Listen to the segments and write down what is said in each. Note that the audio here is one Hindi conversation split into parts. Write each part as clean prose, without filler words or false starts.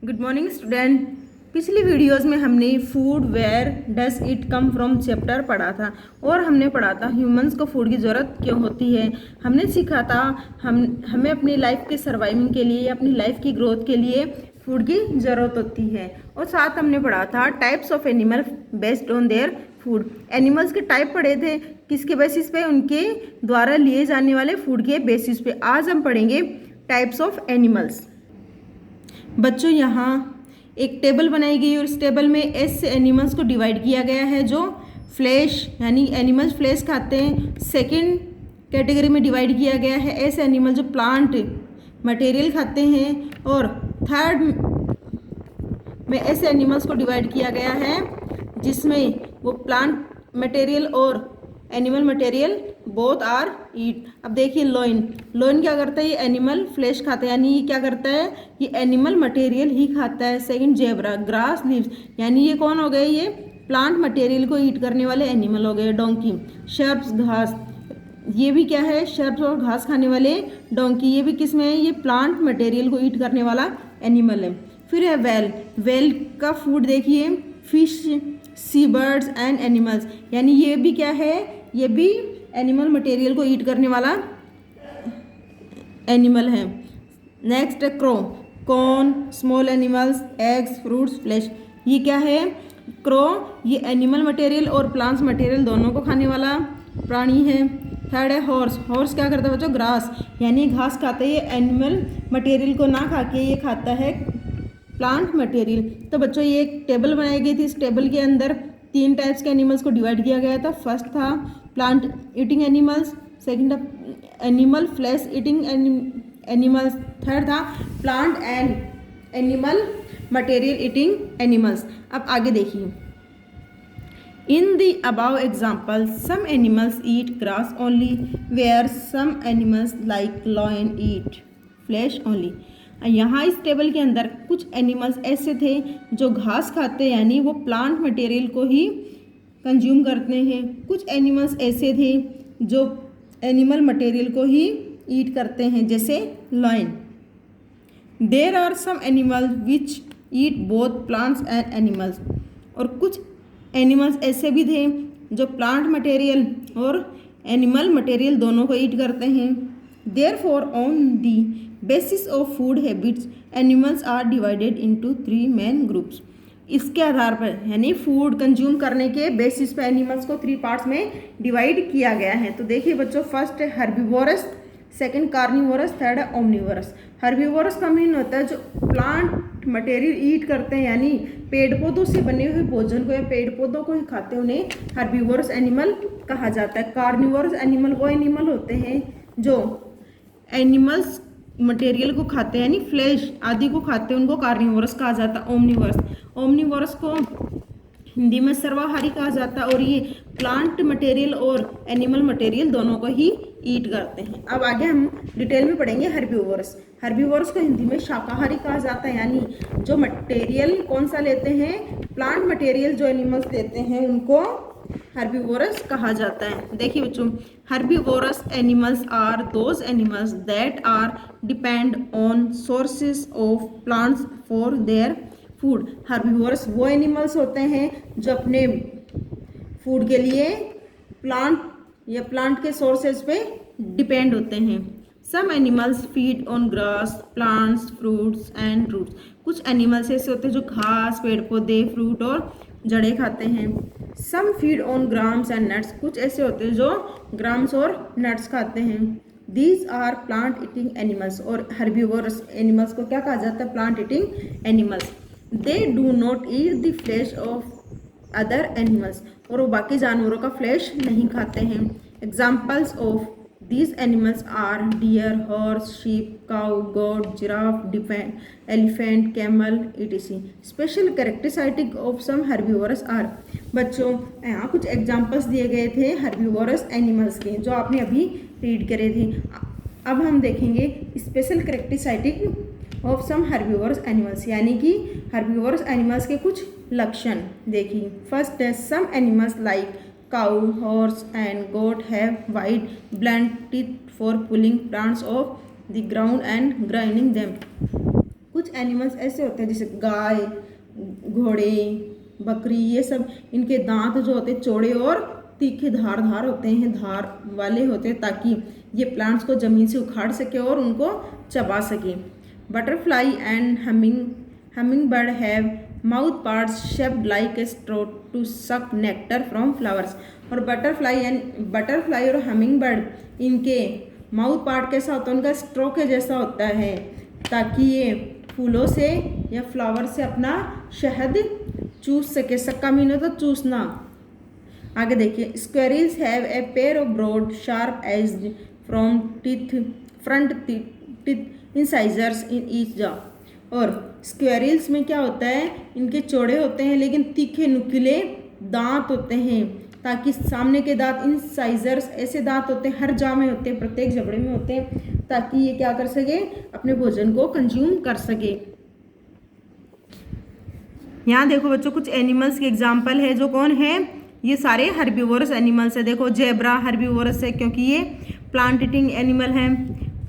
Good morning student. पिछली वीडियोस में हमने food where does it come from chapter पढ़ा था और हमने पढ़ा था ह्यूमंस को फूड की ज़रूरत क्यों होती है। हमने सीखा था हमें अपनी लाइफ के सर्वाइविंग के लिए, अपनी लाइफ की ग्रोथ के लिए फूड की ज़रूरत होती है। और साथ हमने पढ़ा था types of animal based on their food. Animals के टाइप पढ़े थे, किसके बेसिस पे, उनके द्वारा लिए जाने वाले फूड के बेसिस पे। आज हम पढ़ेंगे टाइप्स ऑफ एनिमल्स। बच्चों यहाँ एक टेबल बनाई गई और इस टेबल में ऐसे एनिमल्स को डिवाइड किया गया है जो फ्लैश यानी एनिमल्स फ्लैश खाते हैं। सेकंड कैटेगरी में डिवाइड किया गया है ऐसे एनिमल जो प्लांट मटेरियल खाते हैं। और थर्ड में ऐसे एनिमल्स को डिवाइड किया गया है जिसमें वो प्लांट मटेरियल और एनिमल मटेरियल बोथ आर ईट। अब देखिए लोइन क्या करता है, ये एनिमल फ्लैश खाता है यानी ये क्या करता है, ये एनिमल मटेरियल ही खाता है। सेकंड जेब्रा ग्रास लीव्स यानी ये कौन हो गए, ये प्लांट मटेरियल को ईट करने वाले एनिमल हो गए। डोंकी शर्प्स घास, ये भी क्या है, शर्प्स और घास खाने वाले डोंकी, ये भी किस में है, ये प्लांट मटेरियल को ईट करने वाला एनिमल है। फिर है वेल का फूड देखिए, fish sea birds and animals यानी ये भी क्या है, ये भी एनिमल मटेरियल को ईट करने वाला एनिमल है। नेक्स्ट है crow, corn small animals eggs fruits flash, ये क्या है, क्रो ये एनिमल मटेरियल और प्लांट्स मटेरियल दोनों को खाने वाला प्राणी है। थर्ड है हॉर्स क्या करता है बच्चों, ग्रास यानी घास खाता है, ये एनिमल मटेरियल को ना खा के ये खाता है प्लांट मटेरियल। तो बच्चों ये एक टेबल बनाई गई थी, इस टेबल के अंदर 3 टाइप्स के एनिमल्स को डिवाइड किया गया था। फर्स्ट था प्लांट ईटिंग एनिमल्स, सेकंड था animal flesh eating animals, third था plant and animal material eating animals. अब आगे देखिए, in the above example some animals eat grass only where some animals like lion eat flesh only. यहाँ इस टेबल के अंदर कुछ एनिमल्स ऐसे थे जो घास खाते यानी वो प्लांट मटेरियल को ही कंज्यूम करते हैं। कुछ एनिमल्स ऐसे थे जो एनिमल मटेरियल को ही ईट करते हैं जैसे lion. There are some animals which eat both plants and animals, और कुछ एनिमल्स ऐसे भी थे जो प्लांट मटेरियल और एनिमल मटेरियल दोनों को ईट करते हैं। Therefore on the basis of food habits animals are divided into 3 main groups. इसके आधार पर यानी फूड कंज्यूम करने के बेसिस पे एनिमल्स को 3 पार्ट्स में डिवाइड किया गया है। तो देखिए बच्चों, फर्स्ट है हर्बीवोरस, सेकंड कार्निवोरस, थर्ड है ओमनिवोरस। हर्बीवोरस का मीन होता है जो प्लांट मटेरियल ईट करते हैं यानी पेड़ पौधों से बने हुए भोजन को या पेड़ पौधों को ही खाते हैं, उन्हें हर्बीवोरस एनिमल कहा जाता है। कार्निवोरस एनिमल वो एनिमल होते हैं जो एनिमल्स मटेरियल को खाते हैं यानी फ्लैश आदि को खाते हैं, उनको कार्निवोरस कहा जाता है। ओमनिवोरस को हिंदी में सर्वाहारी कहा जाता है और ये प्लांट मटेरियल और एनिमल मटेरियल दोनों को ही ईट करते हैं। अब आगे हम डिटेल में पढ़ेंगे हर्बीवोरस को हिंदी में शाकाहारी कहा जाता है यानी जो मटेरियल कौन सा लेते हैं, प्लांट मटेरियल जो एनिमल्स लेते हैं उनको हर्बीवोरस कहा जाता है। देखिए बच्चों, herbivorous animals are those animals that are depend on sources of plants for their food. Herbivorous वो एनिमल्स होते हैं जो अपने फूड के लिए प्लांट के सोर्सेज पे डिपेंड होते हैं। Some animals feed on grass plants fruits and roots, कुछ एनिमल्स ऐसे होते हैं जो घास पेड़ पौधे फ्रूट और जड़ें खाते हैं। Some feed on grams and nuts, कुछ ऐसे होते हैं जो ग्राम्स और नट्स खाते हैं। These are plant eating animals, और हर्बीवोरस एनिमल्स को क्या कहा जाता है, plant eating animals. They do not eat the flesh of other animals, और वो बाकी जानवरों का फ्लैश नहीं खाते हैं। Examples of these animals are deer horse sheep cow goat giraffe elephant camel etc. Special characteristic of some herbivorous are, बच्चों यहाँ कुछ एग्जाम्पल्स दिए गए थे हर्बीवोरस एनिमल्स के जो आपने अभी रीड करे थे। अब हम देखेंगे special characteristic of some herbivorous animals यानी कि हर्बीवोरस एनिमल्स के कुछ लक्षण देखिए। फर्स्ट है some animals like cow, horse and goat have wide blunt teeth for pulling plants off the ground and grinding them. कुछ एनिमल्स ऐसे होते हैं जैसे गाय, घोड़े, बकरी, ये सब इनके दांत जो होते हैं चौड़े और तीखे धारदार होते हैं, धार वाले होते हैं, ताकि ये प्लांट्स को ज़मीन से उखाड़ सके और उनको चबा सके। Butterfly and humming bird have mouth parts shaped like a straw to suck nectar from flowers. और बटरफ्लाई और हमिंग बर्ड इनके माउथ पार्ट कैसा होता है, उनका स्ट्रॉ के जैसा होता है, ताकि ये फूलों से या फ्लावर से अपना शहद चूस सके। सक्का मीन होता चूसना। आगे देखिए, squirrels have a pair of broad sharp edge from front teeth incisors in each jaw. और स्क्वेरिल्स में क्या होता है, इनके चौड़े होते हैं लेकिन तीखे नुकीले दांत होते हैं, ताकि सामने के दांत इंसाइजर्स ऐसे दांत होते हैं, हर जाँ में होते हैं, प्रत्येक जबड़े में होते हैं, ताकि ये क्या कर सके, अपने भोजन को कंज्यूम कर सके। यहाँ देखो बच्चों, कुछ एनिमल्स के एग्जाम्पल है जो कौन है, ये सारे हर्बीवोरस एनिमल्स है। देखो जेब्रा हर्बीवोरस है क्योंकि ये प्लांट ईटिंग एनिमल है।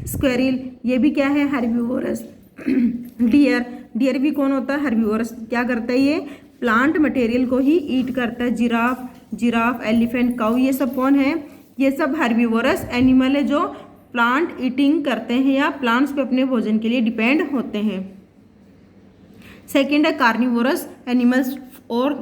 स्क्वेरिल ये भी क्या है, हर्बीवोरस। डियर भी कौन होता है, हर्बीवोरस। क्या करता है, ये प्लांट मटेरियल को ही ईट करता है। जिराफ, एलिफेंट, काऊ, ये सब कौन है, ये सब हर्बीवोरस एनिमल है जो प्लांट ईटिंग करते हैं या प्लांट्स पे अपने भोजन के लिए डिपेंड होते हैं। सेकंड है कार्निवोरस एनिमल्स और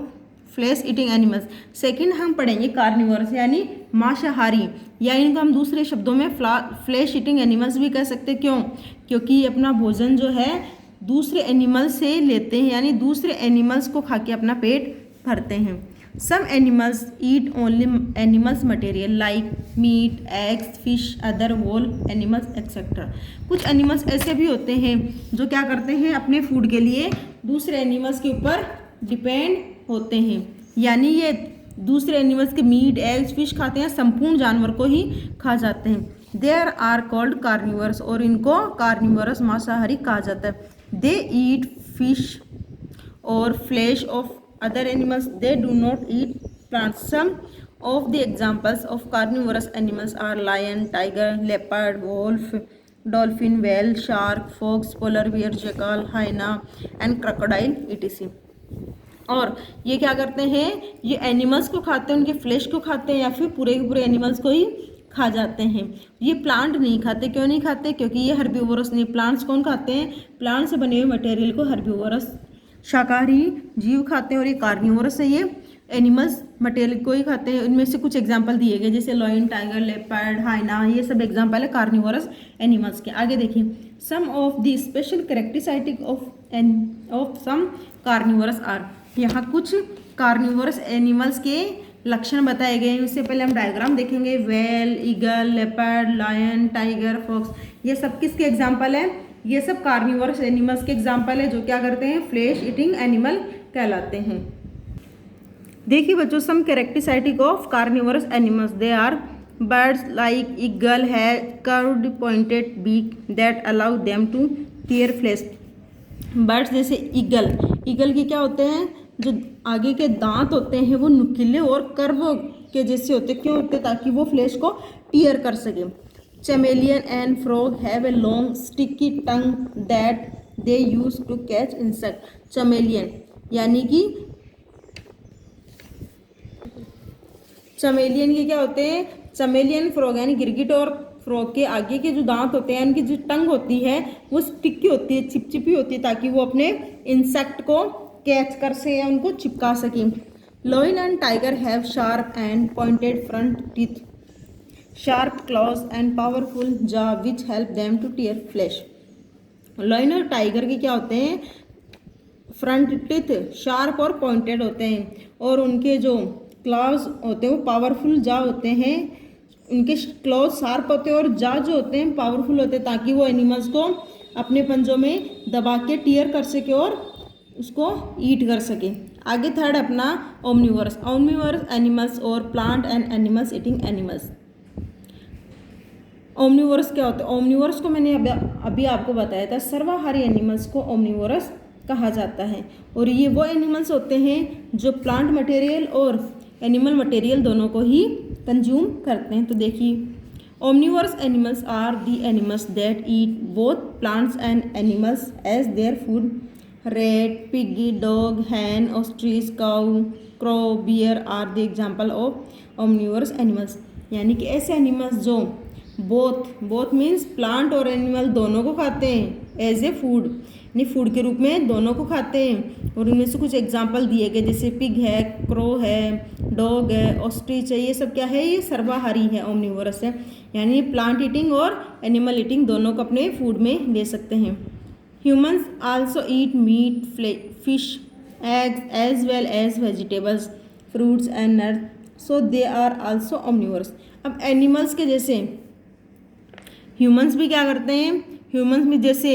फ्लैश ईटिंग एनिमल्स। सेकंड हम पढ़ेंगे कार्निवोरस यानी मांसाहारी, या इनको हम दूसरे शब्दों में फ्लैश ईटिंग एनिमल्स भी कह सकते हैं। क्यों? क्योंकि ये अपना भोजन जो है दूसरे एनिमल से लेते हैं, यानी दूसरे एनिमल्स को खा के अपना पेट भरते हैं। Some animals eat only animals material like meat, eggs, fish, other whole animals etcetera. कुछ एनिमल्स ऐसे भी होते हैं जो क्या करते हैं, अपने फूड के लिए दूसरे एनिमल्स के ऊपर डिपेंड होते हैं, यानी ये दूसरे एनिमल्स के मीट, एग्स, फिश खाते हैं, संपूर्ण जानवर को ही खा जाते हैं। देयर आर कॉल्ड कार्निवर्स, और इनको कार्निवरस मांसाहारी कहा जाता है। दे ईट फिश और flash of other animals, they do not eat plants. Some of the examples of carnivorous animals are lion, tiger, leopard, wolf, dolphin, whale, shark, fox, polar bear, jackal, hyena and crocodile etc. और ये क्या करते हैं, ये एनिमल्स को खाते हैं, उनके फ्लैश को खाते हैं, या फिर पूरे के पूरे एनिमल्स को ही खा जाते हैं। ये प्लांट नहीं खाते। क्यों नहीं खाते? क्योंकि ये हर्बीवोरस नहीं। प्लांट्स कौन खाते हैं? प्लांट से बने हुए मटेरियल को हर्बीवोरस शाकाहारी जीव खाते हैं, और ये कार्निवोरस है, ये एनिमल्स मटेरियल को ही खाते हैं। इनमें से कुछ एग्जांपल दिए गए जैसे लॉयन, टाइगर, लेपर्ड, हाइना, ये सब एग्जांपल है कार्निवोरस एनिमल्स के। आगे देखिए, some of the special characteristic of some carnivorous are. यहाँ कुछ कार्निवोरस एनिमल्स के लक्षण बताए गए हैं। इससे पहले हम डायग्राम देखेंगे। Whale, eagle, leopard, lion, tiger, fox, ये सब किसके एग्जाम्पल है? ये सब कार्निवोरस एनिमल्स के एग्जाम्पल है जो क्या करते हैं, फ्लैश ईटिंग एनिमल कहलाते हैं। देखिए बच्चों, some characteristic of carnivorous animals, they are birds like eagle है curved pointed beak that allow them to tear flesh. Birds जैसे ईगल के क्या होते हैं, जो आगे के दांत होते हैं वो नुकीले और कर्व के जैसे होते हैं। क्यों होते? ताकि वो फ्लैश को टीयर कर सके। Chameleon and frog have a long sticky tongue that they use to catch insect. Chameleon यानी कि चमेलियन के क्या होते हैं, चमेलियन फ्रॉग यानी गिरगिट और फ्रॉग के आगे के जो दांत होते हैं, इनकी जो टंग होती है वो स्टिकी होती है, चिपचिपी होती है, ताकि वो अपने इंसेक्ट को कैच कर सके या उनको चिपका सके। Lion and tiger have sharp and pointed front teeth, sharp claws and powerful jaw which help them to tear flesh. Lion और टाइगर के क्या होते हैं, फ्रंट टीथ शार्प और पॉइंटेड होते हैं, और उनके जो क्लॉज होते हैं वो पावरफुल जॉ होते हैं। उनके क्लॉज शार्प होते हैं और जॉ जो होते हैं पावरफुल होते हैं, ताकि वो एनिमल्स को अपने पंजों में दबा के टीयर कर सके और उसको ईट कर सके। आगे थर्ड अपना ओमनिवोरस। ओमनिवोरस एनिमल्स और plant and animals eating animals. Omnivorous क्या होता है? ओमनिवोरस को मैंने अभी आपको बताया था, सर्वाहारी एनिमल्स को ओमनिवोरस कहा जाता है, और ये वो एनिमल्स होते हैं जो प्लांट मटेरियल और एनिमल मटेरियल दोनों को ही कंज्यूम करते हैं। तो देखिए, Omnivorous animals are the animals that eat both plants and animals as their food. Rat, piggy, dog, hen, ostrich, cow, crow, bear are the example of omnivorous animals. यानी कि ऐसे एनिमल्स जो बोथ मीन्स प्लांट और एनिमल दोनों को खाते हैं एज ए फूड, यानी फूड के रूप में दोनों को खाते हैं। और उनमें से कुछ एग्जांपल दिए गए जैसे पिग है, क्रो है, डॉग है, ऑस्ट्रिच है, ये सब क्या है, ये सर्वाहारी है, ओमनिवोरस है, यानी प्लांट ईटिंग और एनिमल ईटिंग दोनों को अपने फूड में ले सकते हैं। Humans also eat meat, fish, eggs as well as vegetables, fruits and nuts, so they are also omnivorous. अब एनिमल्स के जैसे ह्यूमंस भी क्या करते हैं, ह्यूमंस भी जैसे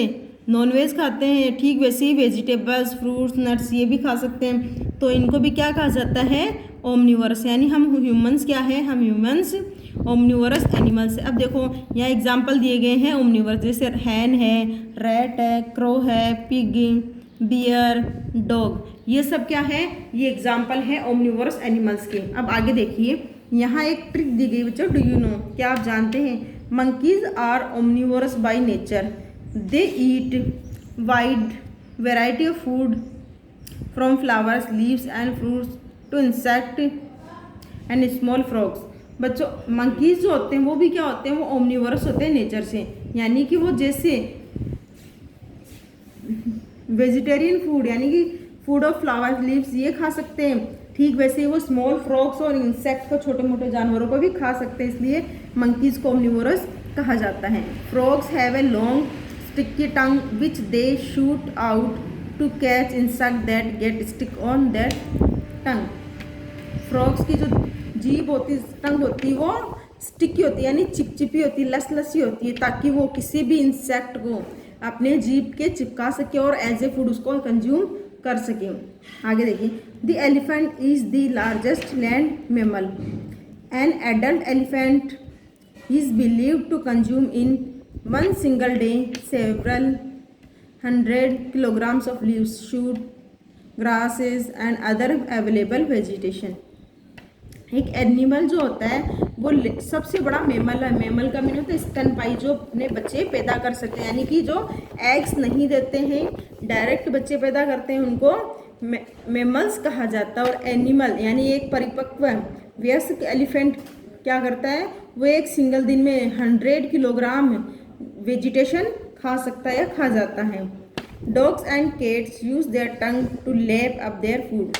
नॉनवेज खाते हैं, ठीक वैसे ही वेजिटेबल्स, फ्रूट्स, नट्स ये भी खा सकते हैं, तो इनको भी क्या कहा जाता है, ओमनिवोरस। यानी हम ह्यूमंस क्या है, हम ह्यूमंस ओमनिवोरस एनिमल्स। अब देखो यहाँ एग्जांपल दिए गए हैं ओमनिवोरस, जैसे हैन है, रैट है, क्रो है, पिग, बियर, डॉग, ये सब क्या है, ये एग्जाम्पल है ओमनिवोरस एनिमल्स के। अब आगे देखिए, यहाँ एक ट्रिक दी गई बच्चों, डू यू नो, क्या आप जानते हैं, monkeys are omnivorous by nature. They eat wide variety of food from flowers, leaves and fruits to insect and small frogs. बच्चों मंकीज जो होते हैं वो भी क्या होते हैं, वो ओमनिवोरस होते हैं नेचर से, यानी कि वो जैसे वेजिटेरियन फूड यानी कि फूड ऑफ फ्लावर्स, लीव्स ये खा सकते हैं, ठीक वैसे ही वो स्मॉल फ्रॉग्स और इंसेक्ट को, छोटे मोटे जानवरों को भी खा सकते हैं, इसलिए मंकीज को ओमनिवोरस कहा जाता है। Frogs have a long sticky tongue which they shoot out to catch insect that get stick on that tongue. Frogs की जो जीभ होती, टंग होती है, वो स्टिकी होती है, यानी चिपचिपी होती है, लसी होती है, ताकि वो किसी भी इंसेक्ट को अपने जीभ के चिपका सके और एज ए फूड उसको कंज्यूम कर सके। आगे देखिए, the elephant is the largest land mammal. An adult elephant is believed to consume in one single day several 100 kilograms of leaves, shoot, grasses and other available vegetation. एक एनिमल जो होता है वो सबसे बड़ा मेमल है। मेमल का मीन होता है स्तनपाई, जो अपने बच्चे पैदा कर सकते हैं, यानी कि जो एग्स नहीं देते हैं, डायरेक्ट बच्चे पैदा करते हैं, उनको मेमल्स कहा जाता है। और एनिमल यानी एक परिपक्व वयस्क एलिफेंट क्या करता है, वो एक सिंगल दिन में 100 किलोग्राम वेजिटेशन खा सकता है या खा जाता है। Dogs and cats use their tongue to lap up their food.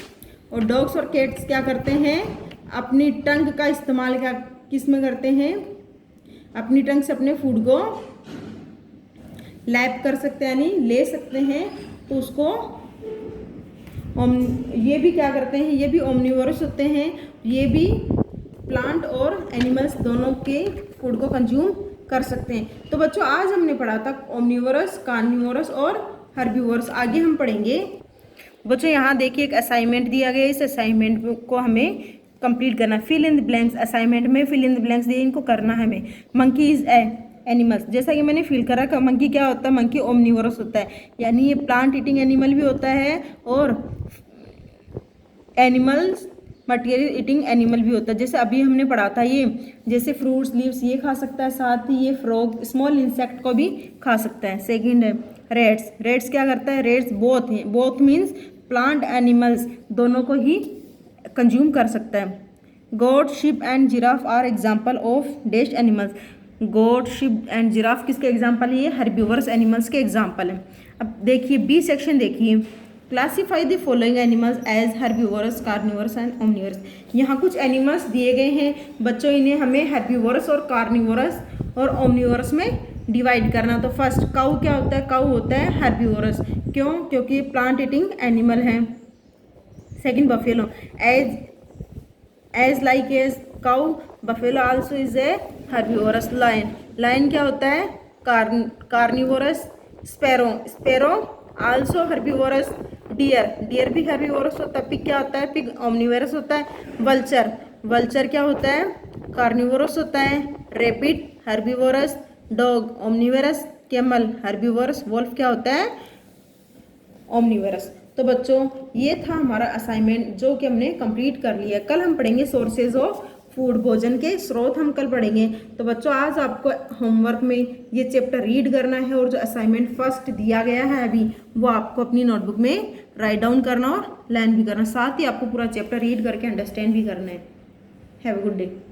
और डॉग्स और कैट्स क्या करते हैं, अपनी टंग का इस्तेमाल क्या किस में करते हैं, अपनी टंग से अपने फूड को लैप कर सकते हैं, यानी ले सकते हैं, तो उसको ये भी क्या करते हैं, ये भी ओमनिवोरस होते हैं, ये भी प्लांट और एनिमल्स दोनों के फूड को कंज्यूम कर सकते हैं। तो बच्चों आज हमने पढ़ा था ओमनिवोरस, कार्निवोरस और हर्बीवोरस। आगे हम पढ़ेंगे बच्चों, यहाँ देखिए एक असाइनमेंट दिया गया है, इस असाइनमेंट को हमें कंप्लीट करना। Fill in the blanks, assignment में फिल इन द ब्लैंक्स दिए, इनको करना है हमें। मंकी इज एनिमल्स, जैसा कि मैंने फील करा, मंकी क्या होता है, मंकी ओमनिवोरस होता है, यानी ये प्लांट ईटिंग एनिमल भी होता है और एनिमल्स मटेरियल ईटिंग एनिमल भी होता है। जैसे अभी हमने पढ़ा था, ये जैसे फ्रूट्स, लीव्स ये खा सकता है, साथ ही ये फ्रॉग स्मॉल इंसेक्ट को भी खा सकता है। सेकंड है रेट्स। रेट्स क्या करता है, रेट्स बोथ हैं, बोथ मीन्स प्लांट एनिमल्स दोनों को ही कंज्यूम कर सकता है। Goat, sheep and giraffe are example of dash animals. Goat, sheep and giraffe किसके एग्जाम्पल है, ये हर्बीवोरस एनिमल्स के एग्जाम्पल हैं। अब देखिए बी सेक्शन देखिए, classify the following animals as herbivorous, carnivorous and omnivorous. यहाँ कुछ एनिमल्स दिए गए हैं बच्चों, इन्हें हमें हर्बीवोरस और कार्निवोरस और ओमनिवोरस में डिवाइड करना। तो फर्स्ट काऊ क्या होता है, काऊ होता है हर्बीवोरस, क्यों, क्योंकि प्लांट ईटिंग एनिमल है। Second buffalo, as like as cow, buffalo also is a herbivorous. Lion, lion क्या होता है, carnivorous. Sparrow also herbivorous. Deer भी हर्बीवोरस होता है। पिग क्या होता है, पिग ओमनिवोरस होता है। वल्चर क्या होता है, कार्निवोरस होता है। Rabbit herbivorous. Dog omnivorous. Camel herbivorous. Wolf क्या होता है, ओमनिवोरस। तो बच्चों ये था हमारा असाइनमेंट जो कि हमने कंप्लीट कर लिया। कल हम पढ़ेंगे सोर्सेज ऑफ फूड, भोजन के स्रोत हम कल पढ़ेंगे। तो बच्चों आज आपको होमवर्क में ये चैप्टर रीड करना है और जो असाइनमेंट फर्स्ट दिया गया है अभी वो आपको अपनी नोटबुक में राइट डाउन करना और लर्न भी करना, साथ ही आपको पूरा चैप्टर रीड करके अंडरस्टैंड भी करना है। Have a good day.